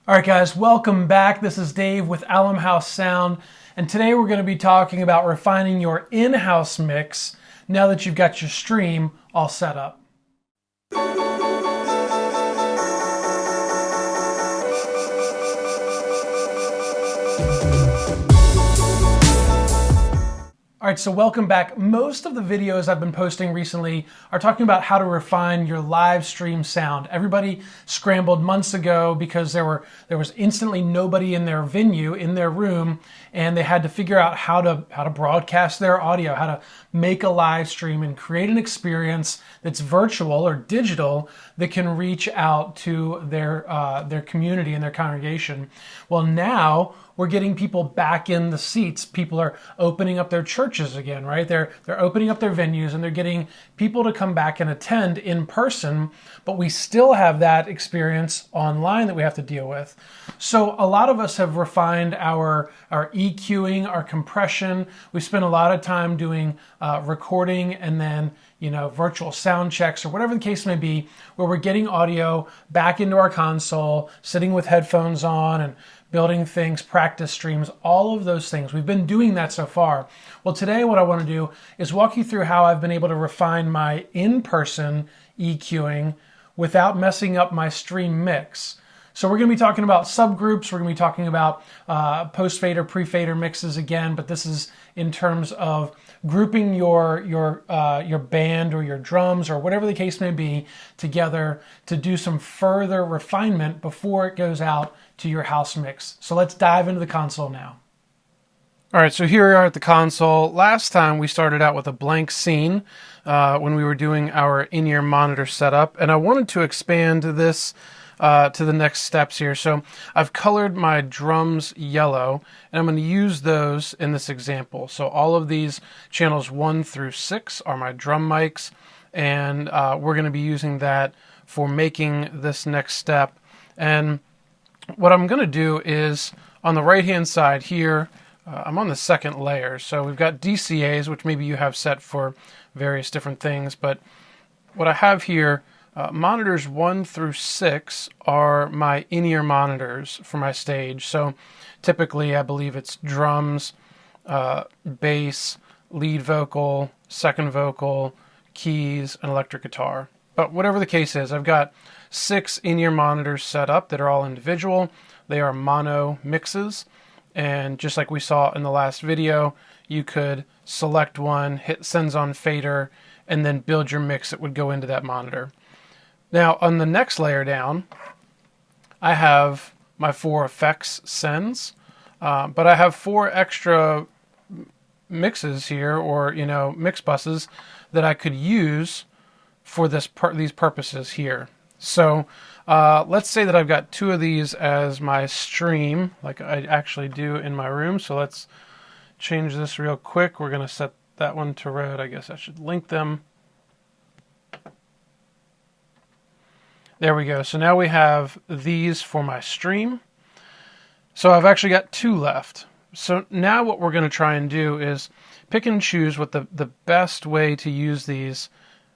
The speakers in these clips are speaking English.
All right, guys, welcome back. This is Dave with Alum House Sound, and today we're going to be talking about refining your in-house mix now that you've got your stream all set up. All right, so welcome back. Most of the videos I've been posting recently are talking about how to refine your live stream sound. Everybody scrambled months ago because there was instantly nobody in their venue, in their room, and they had to figure out how to broadcast their audio, how to make a live stream and create an experience that's virtual or digital that can reach out to their community and their congregation. Well, now we're getting people back in the seats. People are opening up their churches again, right? They're opening up their venues and they're getting people to come back and attend in person, but we still have that experience online that we have to deal with. So a lot of us have refined our EQing, our compression. We spent a lot of time doing recording and then virtual sound checks or whatever the case may be, where we're getting audio back into our console, sitting with headphones on and building things, practice streams, all of those things. We've been doing that so far. Well, today what I want to do is walk you through how I've been able to refine my in-person EQing without messing up my stream mix. So we're going to be talking about subgroups. We're going to be talking about post-fader, pre-fader mixes again, but this is in terms of grouping your band or your drums or whatever the case may be together to do some further refinement before it goes out to your house mix. So let's dive into the console now. All right, so here we are at the console. Last time we started out with a blank scene when we were doing our in-ear monitor setup, and I wanted to expand this to the next steps here. So I've colored my drums yellow, and I'm going to use those in this example. So all of these channels 1 through 6 are my drum mics, and we're going to be using that for making this next step. And what I'm going to do is on the right hand side here, I'm on the second layer. So we've got DCAs, which maybe you have set for various different things, but what I have here, monitors 1 through 6 are my in-ear monitors for my stage. So typically I believe it's drums, bass, lead vocal, second vocal, keys, and electric guitar. But whatever the case is, I've got 6 in-ear monitors set up that are all individual. They are mono mixes. And just like we saw in the last video, you could select one, hit sends on fader, and then build your mix that would go into that monitor. Now on the next layer down, I have my 4 effects sends, but I have 4 extra mixes here, or mix buses that I could use for these purposes here. So let's say that I've got 2 of these as my stream, like I actually do in my room. So let's change this real quick. We're going to set that one to red. I guess I should link them. There we go. So now we have these for my stream. So I've actually got 2 left. So now what we're going to try and do is pick and choose what the best way to use these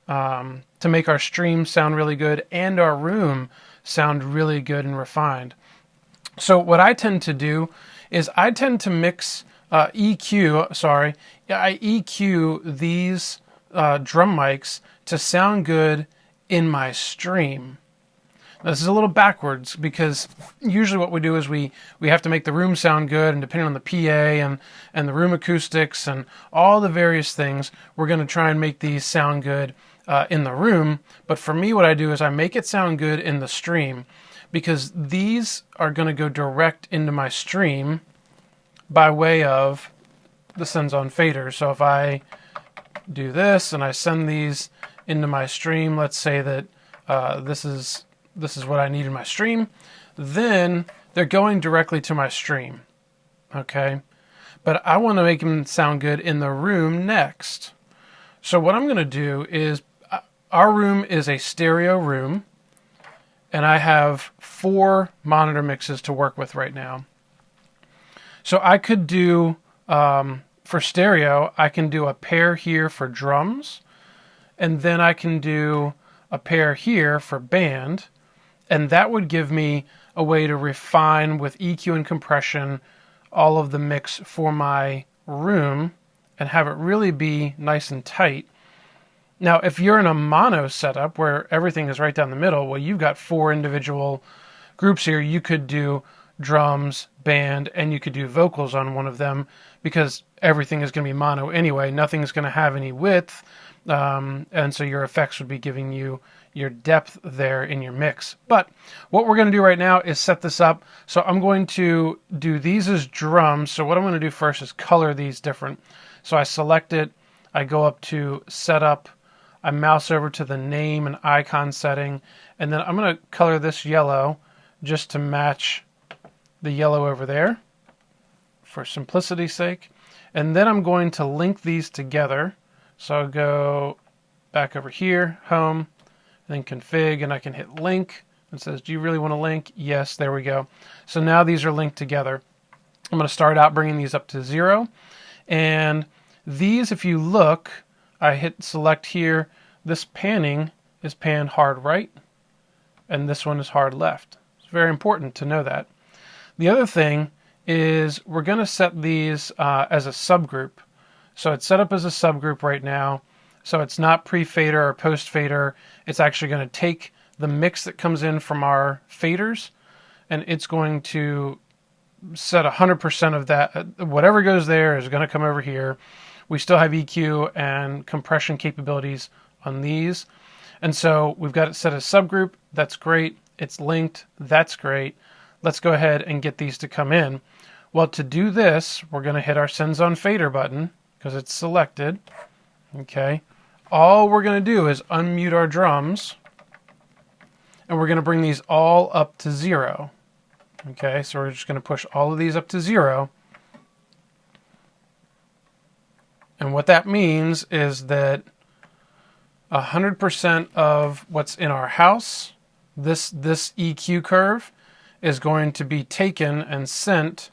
to make our stream sound really good and our room sound really good and refined. So what I tend to do is I tend to mix I EQ these drum mics to sound good in my stream. Now, this is a little backwards because usually what we do is we have to make the room sound good, and depending on the PA and the room acoustics and all the various things, we're going to try and make these sound good in the room. But for me, what I do is I make it sound good in the stream, because these are going to go direct into my stream by way of the sends on fader. So if I do this and I send these into my stream, let's say that this is what I need in my stream, then they're going directly to my stream. Okay? But I want to make them sound good in the room next. So what I'm going to do is, our room is a stereo room, and I have 4 monitor mixes to work with right now. So I could do, for stereo, I can do a pair here for drums, and then I can do a pair here for band, And that would give me a way to refine with EQ and compression all of the mix for my room and have it really be nice and tight. Now, if you're in a mono setup where everything is right down the middle, well, you've got 4 individual groups here. You could do drums, band, and you could do vocals on one of them because everything is going to be mono anyway. Nothing's going to have any width, and so your effects would be giving you your depth there in your mix. But what we're going to do right now is set this up. So I'm going to do these as drums. So what I'm going to do first is color these different. So I select it, I go up to setup, I mouse over to the name and icon setting, and then I'm going to color this yellow just to match the yellow over there for simplicity's sake. And then I'm going to link these together. So I'll go back over here, home, and then config, and I can hit link. It says, do you really want to link? Yes, there we go. So now these are linked together. I'm going to start out bringing these up to 0. And these, if you look, I hit select here. This panning is panned hard right, and this one is hard left. It's very important to know that. The other thing is we're going to set these as a subgroup. So it's set up as a subgroup right now. So it's not pre-fader or post-fader. It's actually going to take the mix that comes in from our faders, and it's going to set 100% of that. Whatever goes there is going to come over here. We still have EQ and compression capabilities on these. And so we've got it set as subgroup. That's great. It's linked. That's great. Let's go ahead and get these to come in. Well, to do this, we're going to hit our Sends on Fader button because it's selected. Okay. All we're going to do is unmute our drums, and we're going to bring these all up to 0. Okay, so we're just going to push all of these up to 0. And what that means is that 100% of what's in our house, this EQ curve, is going to be taken and sent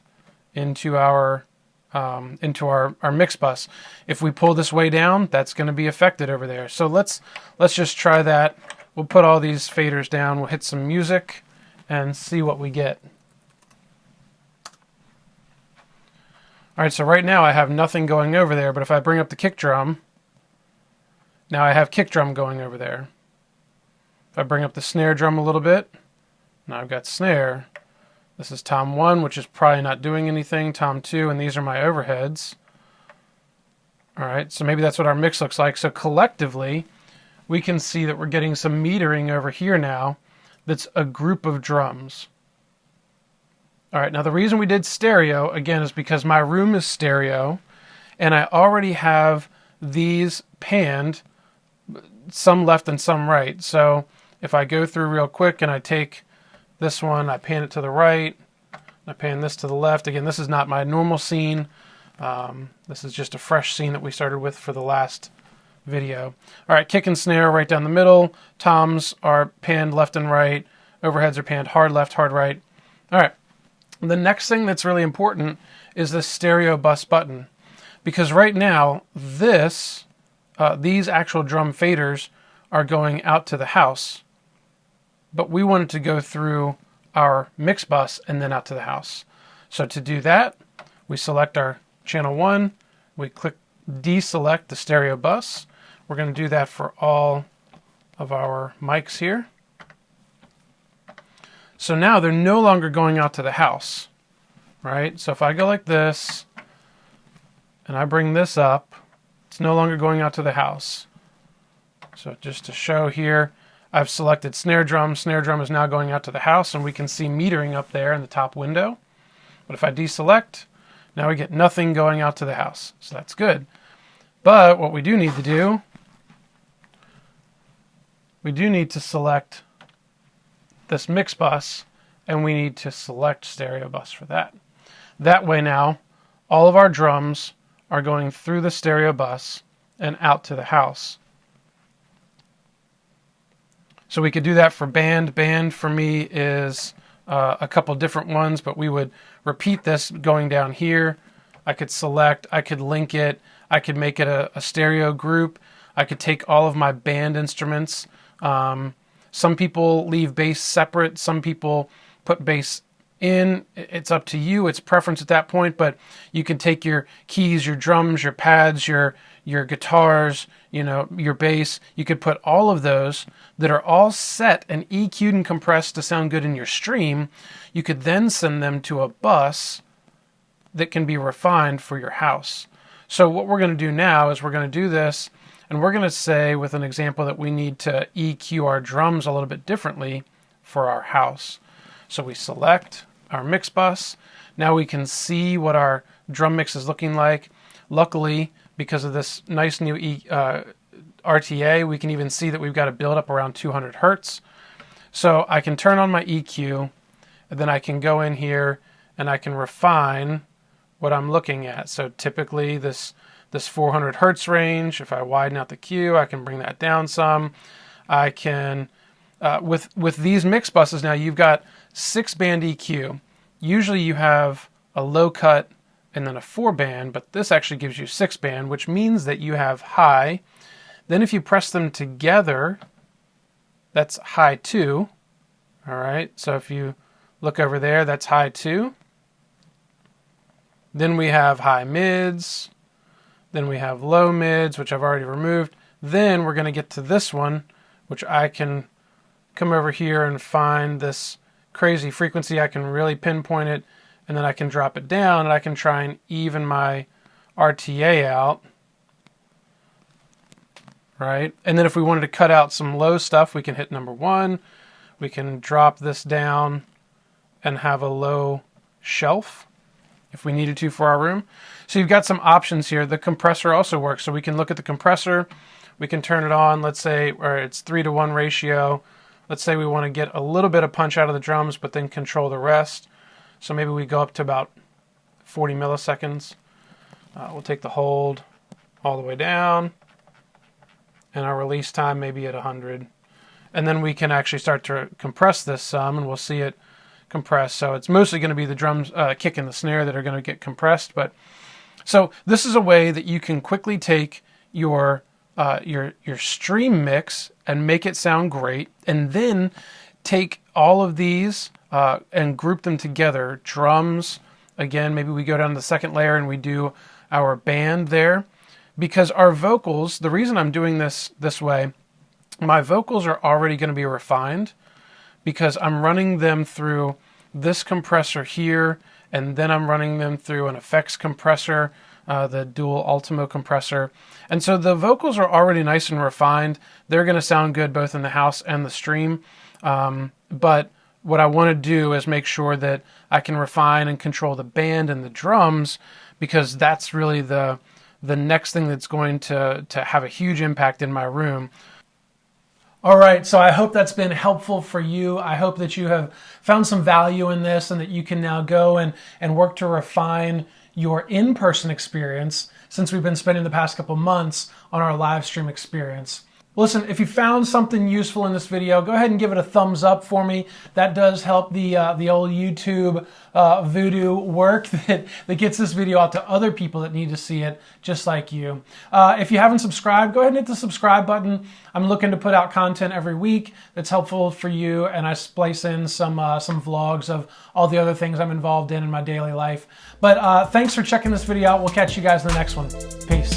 into our mix bus. If we pull this way down, that's going to be affected over there. So let's just try that. We'll put all these faders down. We'll hit some music and see what we get. All right, so right now I have nothing going over there, but if I bring up the kick drum, now I have kick drum going over there. If I bring up the snare drum a little bit, now I've got snare. This is tom 1, which is probably not doing anything, tom 2, and these are my overheads. All right, so maybe that's what our mix looks like. So collectively, we can see that we're getting some metering over here now that's a group of drums. All right, now the reason we did stereo, again, is because my room is stereo, and I already have these panned, some left and some right. So if I go through real quick and I take this one, I pan it to the right, I pan this to the left. Again, this is not my normal scene. This is just a fresh scene that we started with for the last video. All right, kick and snare right down the middle. Toms are panned left and right. Overheads are panned hard left, hard right. All right. The next thing that's really important is the stereo bus button, because right now these actual drum faders are going out to the house, but we want it to go through our mix bus and then out to the house. So to do that, we select our channel 1, we click deselect the stereo bus. We're going to do that for all of our mics here. So now they're no longer going out to the house, right? So if I go like this and I bring this up, it's no longer going out to the house. So just to show here, I've selected snare drum. Snare drum is now going out to the house, and we can see metering up there in the top window. But if I deselect, now we get nothing going out to the house. So that's good. But what we do need to do, we do need to select this mix bus, and we need to select stereo bus for that. That way now, all of our drums are going through the stereo bus and out to the house. So we could do that for band. Band for me is a couple different ones, but we would repeat this going down here. I could select, I could link it, I could make it a stereo group. I could take all of my band instruments. Some people leave bass separate. Some people put bass in. It's up to you. It's preference at that point, but you can take your keys, your drums, your pads, your guitars, your bass. You could put all of those that are all set and EQ'd and compressed to sound good in your stream. You could then send them to a bus that can be refined for your house. So what we're going to do now is we're going to do this, and we're going to say with an example that we need to EQ our drums a little bit differently for our house. So we select our mix bus. Now we can see what our drum mix is looking like. Luckily, because of this nice new RTA, we can even see that we've got a build up around 200 hertz. So I can turn on my EQ, and then I can go in here and I can refine what I'm looking at. So typically this 400 hertz range, if I widen out the Q, I can bring that down some. I can, with these mix buses now, you've got 6-band EQ. Usually you have a low cut and then a 4-band, but this actually gives you 6-band, which means that you have high. Then if you press them together, that's high 2. All right, so if you look over there, that's high 2. Then we have high mids. Then we have low mids, which I've already removed. Then we're going to get to this one, which I can come over here and find this crazy frequency. I can really pinpoint it, and then I can drop it down, and I can try and even my RTA out. Right? And then if we wanted to cut out some low stuff, we can hit number 1. We can drop this down and have a low shelf if we needed to for our room. So you've got some options here. The compressor also works. So we can look at the compressor. We can turn it on. Let's say it's 3-to-1 ratio. Let's say we want to get a little bit of punch out of the drums, but then control the rest. So maybe we go up to about 40 milliseconds. We'll take the hold all the way down, and our release time maybe at 100. And then we can actually start to compress this some, and we'll see it compress. So it's mostly going to be the drums, kick and the snare that are going to get compressed. But so this is a way that you can quickly take your stream mix and make it sound great, and then take all of these and group them together. Drums, again, maybe we go down to the second layer and we do our band there, because our vocals, the reason I'm doing this way, my vocals are already going to be refined because I'm running them through this compressor here, and then I'm running them through an effects compressor, the dual Ultimo compressor. And so the vocals are already nice and refined. They're going to sound good both in the house and the stream. But what I want to do is make sure that I can refine and control the band and the drums, because that's really the next thing that's going to have a huge impact in my room. All right, so I hope that's been helpful for you. I hope that you have found some value in this, and that you can now go and work to refine your in-person experience, since we've been spending the past couple months on our live stream experience. Listen, if you found something useful in this video, go ahead and give it a thumbs up for me. That does help the old YouTube voodoo work that gets this video out to other people that need to see it, just like you. If you haven't subscribed, go ahead and hit the subscribe button. I'm looking to put out content every week that's helpful for you, and I splice in some vlogs of all the other things I'm involved in my daily life. But thanks for checking this video out. We'll catch you guys in the next one. Peace.